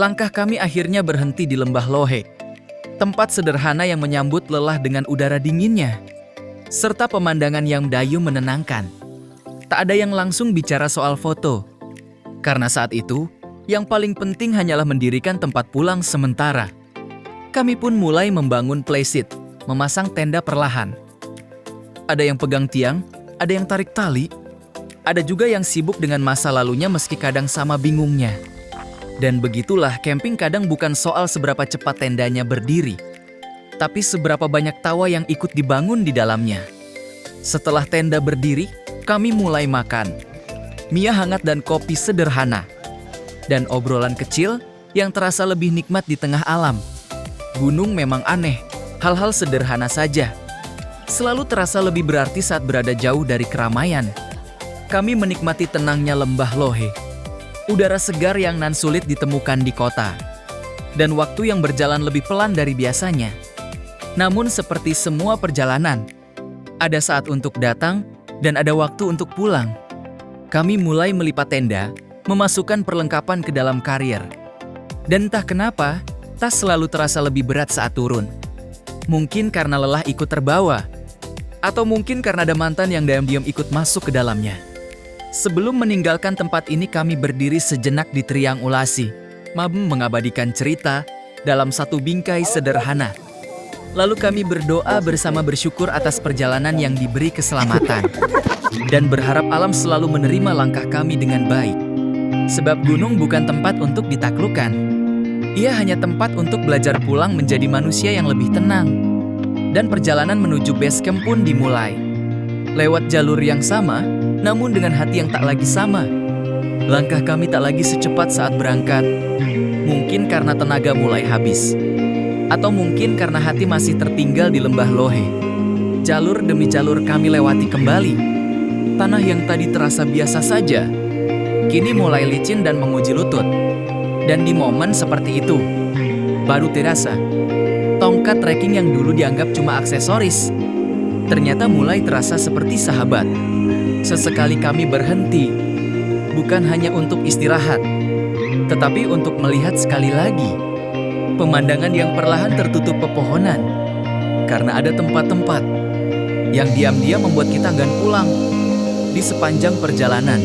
Langkah kami akhirnya berhenti di lembah Lohe, tempat sederhana yang menyambut lelah dengan udara dinginnya, serta pemandangan yang mendayu menenangkan. Tak ada yang langsung bicara soal foto, karena saat itu, yang paling penting hanyalah mendirikan tempat pulang sementara. Kami pun mulai membangun playset, memasang tenda perlahan. Ada yang pegang tiang, ada yang tarik tali, ada juga yang sibuk dengan masa lalunya meski kadang sama bingungnya. Dan begitulah camping kadang bukan soal seberapa cepat tendanya berdiri, tapi seberapa banyak tawa yang ikut dibangun di dalamnya. Setelah tenda berdiri, kami mulai makan. Mie hangat dan kopi sederhana. Dan obrolan kecil yang terasa lebih nikmat di tengah alam. Gunung memang aneh, hal-hal sederhana saja selalu terasa lebih berarti saat berada jauh dari keramaian. Kami menikmati tenangnya lembah Lohe, udara segar yang nan sulit ditemukan di kota, dan waktu yang berjalan lebih pelan dari biasanya. Namun seperti semua perjalanan, ada saat untuk datang dan ada waktu untuk pulang. Kami mulai melipat tenda, memasukkan perlengkapan ke dalam karier. Dan entah kenapa, tas selalu terasa lebih berat saat turun. Mungkin karena lelah ikut terbawa, atau mungkin karena ada mantan yang diam-diam ikut masuk ke dalamnya. Sebelum meninggalkan tempat ini, kami berdiri sejenak di Triangulasi, mengabadikan cerita dalam satu bingkai sederhana. Lalu kami berdoa bersama, bersyukur atas perjalanan yang diberi keselamatan, dan berharap alam selalu menerima langkah kami dengan baik. Sebab gunung bukan tempat untuk ditaklukkan. Ia hanya tempat untuk belajar pulang menjadi manusia yang lebih tenang. Dan perjalanan menuju base camp pun dimulai. Lewat jalur yang sama, namun dengan hati yang tak lagi sama. Langkah kami tak lagi secepat saat berangkat. Mungkin karena tenaga mulai habis. Atau mungkin karena hati masih tertinggal di lembah Lohe. Jalur demi jalur kami lewati kembali. Tanah yang tadi terasa biasa saja, kini mulai licin dan menguji lutut. Dan di momen seperti itu, baru terasa, tongkat trekking yang dulu dianggap cuma aksesoris, ternyata mulai terasa seperti sahabat. Sesekali kami berhenti, bukan hanya untuk istirahat, tetapi untuk melihat sekali lagi pemandangan yang perlahan tertutup pepohonan. Karena ada tempat-tempat yang diam-diam membuat kita enggan pulang. Di sepanjang perjalanan,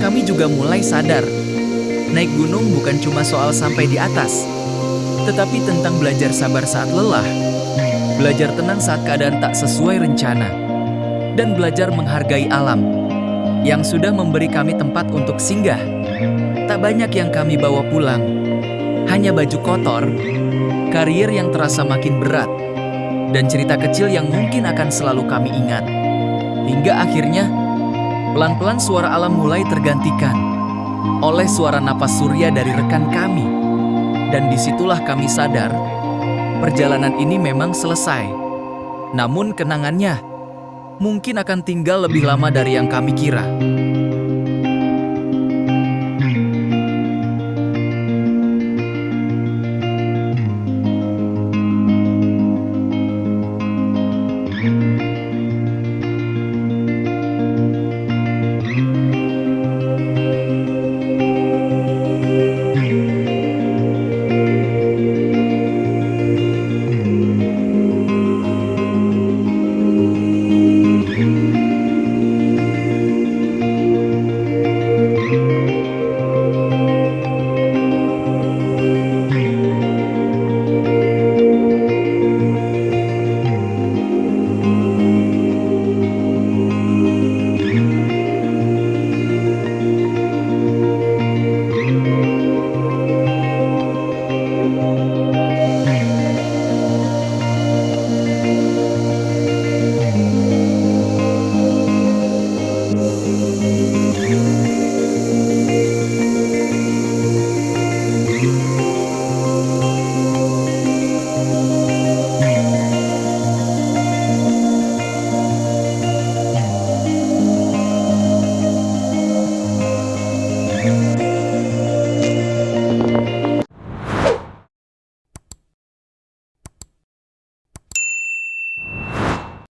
kami juga mulai sadar, naik gunung bukan cuma soal sampai di atas, tetapi tentang belajar sabar saat lelah, belajar tenang saat keadaan tak sesuai rencana, dan belajar menghargai alam yang sudah memberi kami tempat untuk singgah. Tak banyak yang kami bawa pulang, hanya baju kotor, karier yang terasa makin berat, dan cerita kecil yang mungkin akan selalu kami ingat. Hingga akhirnya, pelan-pelan suara alam mulai tergantikan oleh suara napas surya dari rekan kami. Dan disitulah kami sadar, perjalanan ini memang selesai. Namun kenangannya mungkin akan tinggal lebih lama dari yang kami kira.